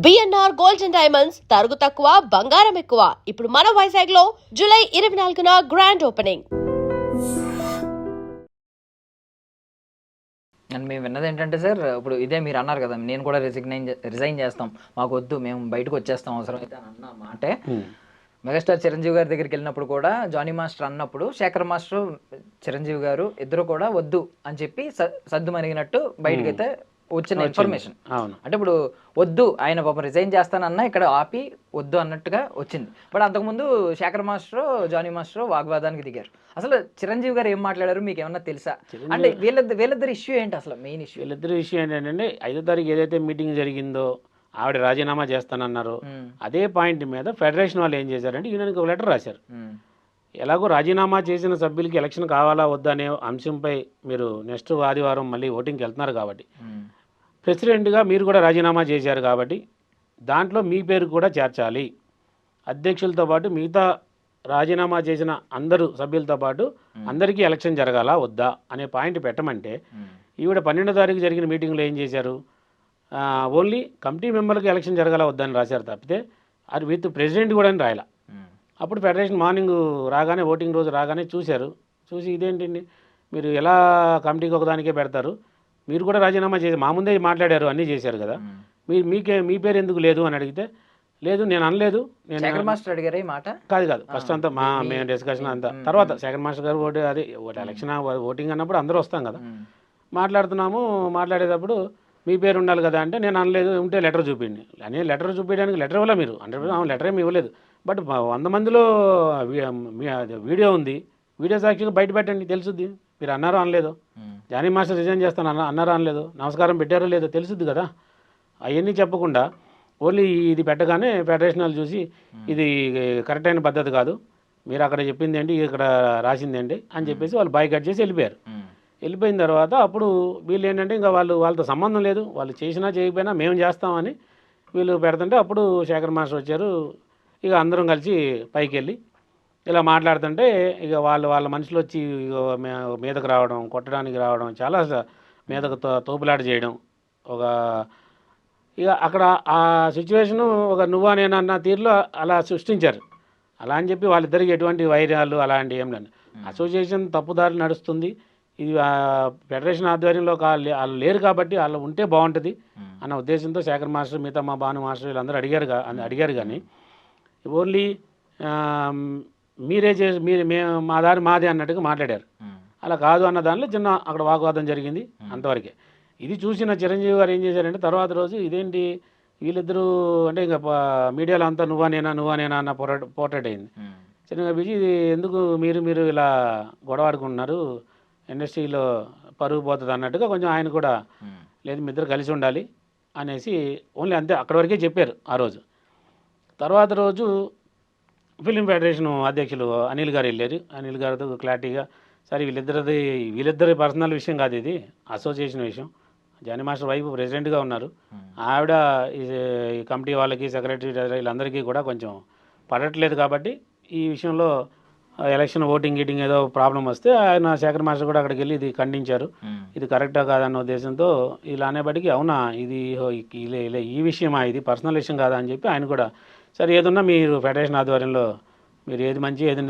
BNR gold and diamonds తరుగు తక్కువ బంగారం ఎక్కువ. ఇప్పుడు మన వైజాగ్ లో జూలై 24న గ్రాండ్ ఓపెనింగ్. అండ్ మేము విన్నది ఏంటంటే సార్, ఇప్పుడు ఇదే మీరు అన్నారు కదా, నేను కూడా రిజైన్ చేస్తాం, మాకు వద్దు, మేము బయటకు వచ్చేస్తాం అవసరం అయితే అని అన్న మాటే. మెగాస్టార్ చిరంజీవి గారి దగ్గరికి వెళ్ళినప్పుడు కూడా జానీ మాస్టర్ అన్నప్పుడు శేఖర్ మాస్టర్, చిరంజీవి గారు ఇద్దరు కూడా వద్దు అని చెప్పి సద్దు మరిగినట్టు బయటకైతే వచ్చిన ఇన్ఫర్మేషన్. అంటే ఇప్పుడు వద్దు, ఆయన పాపం రిజైన్ చేస్తానన్నా ఇక్కడ ఆపి వద్దు అన్నట్టుగా వచ్చింది. బట్ అంతకుముందు శేఖర్ మాస్టర్, జానీ మాస్టర్ వాగ్వాదానికి దిగారు. అసలు చిరంజీవి గారు ఏం మాట్లాడారు మీకు ఏమన్నా తెలుసా? అంటే వీళ్ళిద్దరు ఇష్యూ ఏంటి అసలు? మెయిన్ ఇష్యూ వీళ్ళిద్దరు ఇష్యూ ఏంటంటే 5వ తారీఖు ఏదైతే మీటింగ్ జరిగిందో ఆవిడ రాజీనామా చేస్తానన్నారు. అదే పాయింట్ మీద ఫెడరేషన్ వాళ్ళు ఏం చేశారంటే యూనియన్కి ఒక లెటర్ రాశారు. ఎలాగో రాజీనామా చేసిన సభ్యులకి ఎలక్షన్ కావాలా వద్దా అనే అంశంపై మీరు నెక్స్ట్ ఆదివారం మళ్ళీ ఓటింగ్కి వెళ్తున్నారు కాబట్టి, ప్రెసిడెంట్గా మీరు కూడా రాజీనామా చేశారు కాబట్టి దాంట్లో మీ పేరు కూడా చేర్చాలి. అధ్యక్షులతో పాటు మిగతా రాజీనామా చేసిన అందరూ సభ్యులతో పాటు అందరికీ ఎలక్షన్ జరగాలా వద్దా అనే పాయింట్ పెట్టమంటే, ఈవిడ 12వ తారీఖు జరిగిన మీటింగ్లో ఏం చేశారు, ఓన్లీ కమిటీ మెంబర్కి ఎలక్షన్ జరగాల వద్దని రాశారు తప్పితే అది విత్ ప్రెసిడెంట్ కూడా అని రాయాల. అప్పుడు ఫెడరేషన్ మార్నింగ్ రాగానే, ఓటింగ్ రోజు రాగానే చూశారు. చూసి ఇదేంటండి మీరు ఎలా కమిటీకి ఒకదానికే పెడతారు, మీరు కూడా రాజీనామా చేసి మా ముందే మాట్లాడారు, అన్నీ చేశారు కదా, మీ పేరు ఎందుకు లేదు అని అడిగితే, లేదు నేను అనలేదు, నేను శేఖర్ మాస్టర్ అడిగారు ఈ మాట. కాదు ఫస్ట్ అంతా మేము డిస్కషన్ అంతా తర్వాత శేఖర్ మాస్టర్ గారు అది ఎలక్షన్ ఓటింగ్ అన్నప్పుడు అందరూ వస్తాం కదా, మాట్లాడేటప్పుడు మీ పేరు ఉండాలి కదా అంటే, నేను అనలేదు, ఉంటే లెటర్ చూపిండి అని. లెటర్ చూపించడానికి లెటర్ ఇవ్వలే మీరు, 100% లెటర్ ఏమి ఇవ్వలేదు. బట్ 100 మందిలో వీడియో ఉంది, వీడియో సాక్షిగా బయట పెట్టండి, తెలుసుద్ది మీరు అన్నారో అనలేదు. జానీ మాస్టర్ రిజైన్ చేస్తాను అన్నారో అనలేదు, నమస్కారం పెట్టారో లేదో తెలుసుద్ది కదా. అవన్నీ చెప్పకుండా ఓన్లీ ఇది పెట్టగానే ఫెడరేషన్ వాళ్ళు చూసి ఇది కరెక్ట్ అయిన పద్ధతి కాదు, మీరు అక్కడ చెప్పింది ఏంటి, ఇక్కడ రాసింది ఏంటి అని చెప్పేసి వాళ్ళు బాయ్కాట్ చేసి వెళ్ళిపోయారు. వెళ్ళిపోయిన తర్వాత అప్పుడు వీళ్ళు ఏంటంటే ఇంకా వాళ్ళతో సంబంధం లేదు, వాళ్ళు చేసినా చేయకపోయినా మేము చేస్తామని వీళ్ళు పెడుతుంటే అప్పుడు శేఖర్ మాస్టర్ వచ్చారు. ఇక అందరం కలిసి పైకి వెళ్ళి ఇలా మాట్లాడుతుంటే ఇక వాళ్ళ మనుషులు వచ్చి మీదకు రావడం, కొట్టడానికి రావడం, చాలా మీదకు తోపులాట చేయడం, ఒక ఇక అక్కడ ఆ సిచ్యువేషను ఒక నువ్వా నేనన్న తీరులో అలా సృష్టించారు. అలా అని చెప్పి వాళ్ళిద్దరికి ఎటువంటి వైరాలు అలాంటి ఏం లేదు, అసోసియేషన్ తప్పుదారి నడుస్తుంది, ఇది ఫెడరేషన్ ఆధ్వర్యంలో వాళ్ళు లేరు కాబట్టి వాళ్ళు ఉంటే బాగుంటుంది అన్న ఉద్దేశంతో శేఖర్ మాస్టర్, మిగతా మా భాను మాస్టర్ వీళ్ళందరూ అడిగారు కానీ ఓన్లీ మీరే చేసి మా దారి మాదే అన్నట్టుగా మాట్లాడారు. అలా కాదు అన్న దానిలో చిన్న అక్కడ వాగ్వాదం జరిగింది, అంతవరకే. ఇది చూసిన చిరంజీవి గారు ఏం చేశారంటే తర్వాత రోజు ఇదేంటి వీళ్ళిద్దరూ అంటే ఇంకా మీడియాలో అంతా నువ్వా నేనా అన్న పోర్ట్రేట్ అయింది. చిన్నగా పిలిచి ఇది ఎందుకు మీరు ఇలా గొడవాడుకుంటున్నారు, ఇండస్ట్రీలో పరుగు పోతుంది అన్నట్టుగా కొంచెం ఆయన కూడా లేదు మీ ఇద్దరు కలిసి ఉండాలి అనేసి ఓన్లీ అంతే అక్కడి వరకే చెప్పారు ఆ రోజు. తర్వాత రోజు ఫిలిం ఫెడరేషన్ అధ్యక్షులు అనిల్ గారు వెళ్ళారు. అనిల్ గారితో క్లారిటీగా, సరే వీళ్ళిద్దరి పర్సనల్ విషయం కాదు, ఇది అసోసియేషన్ విషయం. జానీ మాస్టర్ వైపు ప్రెసిడెంట్గా ఉన్నారు, ఆవిడ ఈ కమిటీ వాళ్ళకి, సెక్రటరీ వీళ్ళందరికీ కూడా కొంచెం పడట్లేదు కాబట్టి ఈ విషయంలో ఎలక్షన్ ఓటింగ్ గీటింగ్ ఏదో ప్రాబ్లం వస్తే ఆయన శేఖర్ మాస్టర్ కూడా అక్కడికి వెళ్ళి ఇది ఖండించారు, ఇది కరెక్టా కాదన్న ఉద్దేశంతో ఇలా అనేప్పటికీ అవునా ఇది ఈ విషయమా, ఇది పర్సనల్ విషయం కాదా అని చెప్పి ఆయన కూడా సరే ఏదన్నా మీరు ఫెడరేషన్ ఆధ్వర్యంలో మీరు ఏది మంచి ఏది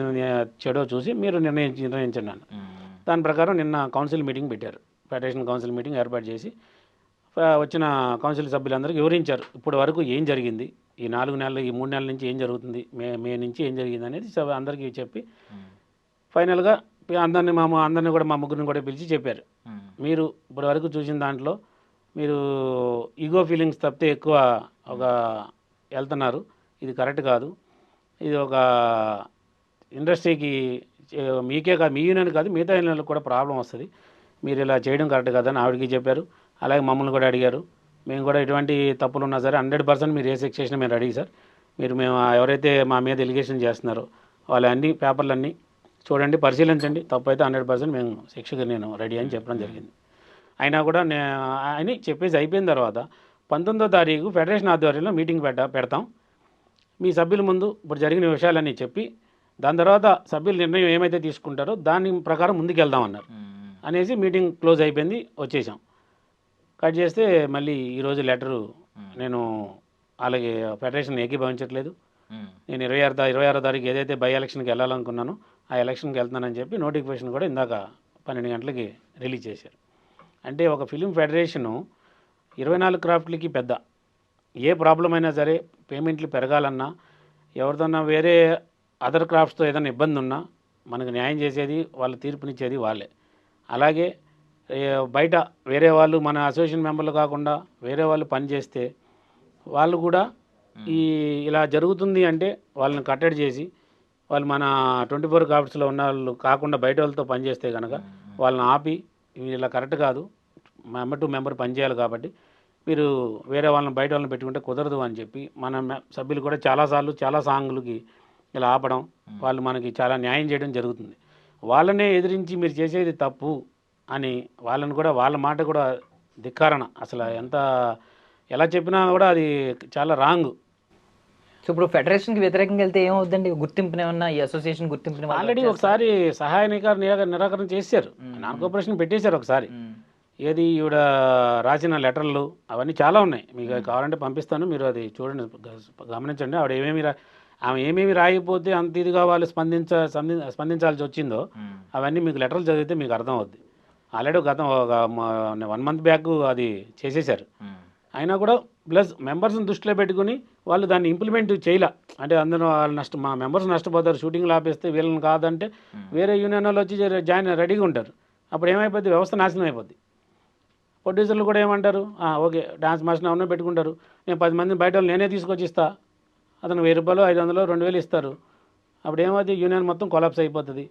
చెడో చూసి మీరు నిర్ణయించండి అన్న. దాని ప్రకారం నిన్న కౌన్సిల్ మీటింగ్ పెట్టారు. ఫెడరేషన్ కౌన్సిల్ మీటింగ్ ఏర్పాటు చేసి వచ్చిన కౌన్సిల్ సభ్యులందరికీ వివరించారు ఇప్పటి వరకు ఏం జరిగింది, ఈ 4 నెలలు ఈ 3 నెలల నుంచి ఏం జరుగుతుంది, మే నుంచి ఏం జరిగింది అనేది అందరికీ చెప్పి ఫైనల్గా అందరినీ కూడా మా ముగ్గురిని కూడా పిలిచి చెప్పారు, మీరు ఇప్పటి వరకు చూసిన దాంట్లో మీరు ఈగో ఫీలింగ్స్ తప్పితే ఎక్కువ ఒక వెళ్తున్నారు, ఇది కరెక్ట్ కాదు, ఇది ఒక ఇండస్ట్రీకి మీకే కాదు, మీ యూనియన్ కాదు మిగతా యూనియన్లకు కూడా ప్రాబ్లం వస్తుంది, మీరు ఇలా చేయడం కరెక్ట్ కాదని ఆవిడకి చెప్పారు. అలాగే మమ్మల్ని కూడా అడిగారు, మేము కూడా ఎటువంటి తప్పులు ఉన్నా సరే 100% మీరు ఏ శిక్ష చేసినా మేము రెడీ సార్, మేము ఎవరైతే మా మీద ఎలిగేషన్ చేస్తున్నారో వాళ్ళ అన్ని పేపర్లన్నీ చూడండి, పరిశీలించండి, తప్పు అయితే 100% మేము శిక్షకు నేను రెడీ అని చెప్పడం జరిగింది. అయినా కూడా అని చెప్పేసి అయిపోయిన తర్వాత 19వ తారీఖు ఫెడరేషన్ ఆధ్వర్యంలో మీటింగ్ పెడతాం, మీ సభ్యుల ముందు ఇప్పుడు జరిగిన విషయాలన్నీ చెప్పి దాని తర్వాత సభ్యుల నిర్ణయం ఏమైతే తీసుకుంటారో దాని ప్రకారం ముందుకు వెళ్దాం అన్నారు అనేసి మీటింగ్ క్లోజ్ అయిపోయింది, వచ్చేసాం. కట్ చేస్తే మళ్ళీ ఈరోజు లెటరు నేను అలాగే ఫెడరేషన్ ఏకీభవించట్లేదు. నేను 26వ తారీఖు ఏదైతే బై ఎలక్షన్కి వెళ్ళాలనుకున్నానో ఆ ఎలక్షన్కి వెళ్తున్నానని చెప్పి నోటిఫికేషన్ కూడా ఇందాక 12 గంటలకి రిలీజ్ చేశారు. అంటే ఒక ఫిలిం ఫెడరేషను 24 క్రాఫ్ట్లకి పెద్ద. ఏ ప్రాబ్లం అయినా సరే పేమెంట్లు పెరగాలన్నా ఎవరిదన్నా వేరే అదర్ క్రాఫ్ట్స్తో ఏదైనా ఇబ్బంది ఉన్నా మనకు న్యాయం చేసేది వాళ్ళ తీర్పునిచ్చేది వాళ్ళే. అలాగే బయట వేరే వాళ్ళు మన అసోసియేషన్ మెంబర్లు కాకుండా వేరే వాళ్ళు పనిచేస్తే వాళ్ళు కూడా ఇలా జరుగుతుంది అంటే వాళ్ళని కట్టడి చేసి వాళ్ళు మన 24 క్రాఫ్ట్స్లో ఉన్న వాళ్ళు కాకుండా బయట వాళ్ళతో పనిచేస్తే కనుక వాళ్ళని ఆపి ఇలా కరెక్ట్ కాదు, మెంబర్ టు మెంబర్ పనిచేయాలి కాబట్టి మీరు వేరే వాళ్ళని బయట వాళ్ళని పెట్టుకుంటే కుదరదు అని చెప్పి మన సభ్యులు కూడా చాలాసార్లు చాలా సాంగులకి ఇలా ఆపడం, వాళ్ళు మనకి చాలా న్యాయం చేయడం జరుగుతుంది. వాళ్ళనే ఎదిరించి మీరు చేసేది తప్పు అని వాళ్ళని కూడా వాళ్ళ మాట కూడా ధిక్కారణ. అసలు ఎలా చెప్పినా కూడా అది చాలా రాంగ్. సో ఇప్పుడు ఫెడరేషన్కి వ్యతిరేకంగా వెళ్తే ఏమవుద్దండి? గుర్తింపుని ఏమన్నా ఈ అసోసియేషన్ గుర్తింపుని ఆల్రెడీ ఒకసారి సహాయ నిరాకరణ చేశారు, నాన్ కోఆపరేషన్ పెట్టేశారు ఒకసారి. ఏది ఈవిడ రాసిన లెటర్లు అవన్నీ చాలా ఉన్నాయి, మీకు కావాలంటే పంపిస్తాను, మీరు అది చూడండి, గమనించండి. ఆమె ఏమేమి రాయిపోతే అంత ఇదిగా వాళ్ళు స్పందించాల్సి వచ్చిందో అవన్నీ మీకు లెటర్లు చదివితే మీకు అర్థం అవుద్ది. ఆల్రెడీ గతం 1 మంత్ బ్యాక్ అది చేసేశారు. అయినా కూడా ప్లస్ మెంబర్స్ని దృష్టిలో పెట్టుకుని వాళ్ళు దాన్ని ఇంప్లిమెంట్ చేయలే. అంటే అందరూ వాళ్ళు మా మెంబర్స్ నష్టపోతారు, షూటింగ్లు ఆపేస్తే వీళ్ళని కాదంటే వేరే యూనియన్ వాళ్ళు వచ్చి జాయిన్ రెడీగా ఉంటారు. అప్పుడు ఏమైపోద్ది, వ్యవస్థ నాశనం అయిపోద్ది. ప్రొడ్యూసర్లు కూడా ఏమంటారు, ఓకే డాన్స్ మాస్టర్ ఎవరినో పెట్టుకుంటారు, నేను 10 మందిని బయట వాళ్ళు నేనే తీసుకొచ్చి ఇస్తా, అతను 1000 రూపాయలు 500 2000 ఇస్తారు. అప్పుడు ఏమవుతుంది, యూనియన్ మొత్తం కొలాప్స్ అయిపోతుంది.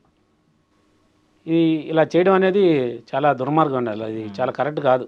ఇలా చేయడం అనేది చాలా దుర్మార్గం అండి, అది చాలా కరెక్ట్ కాదు.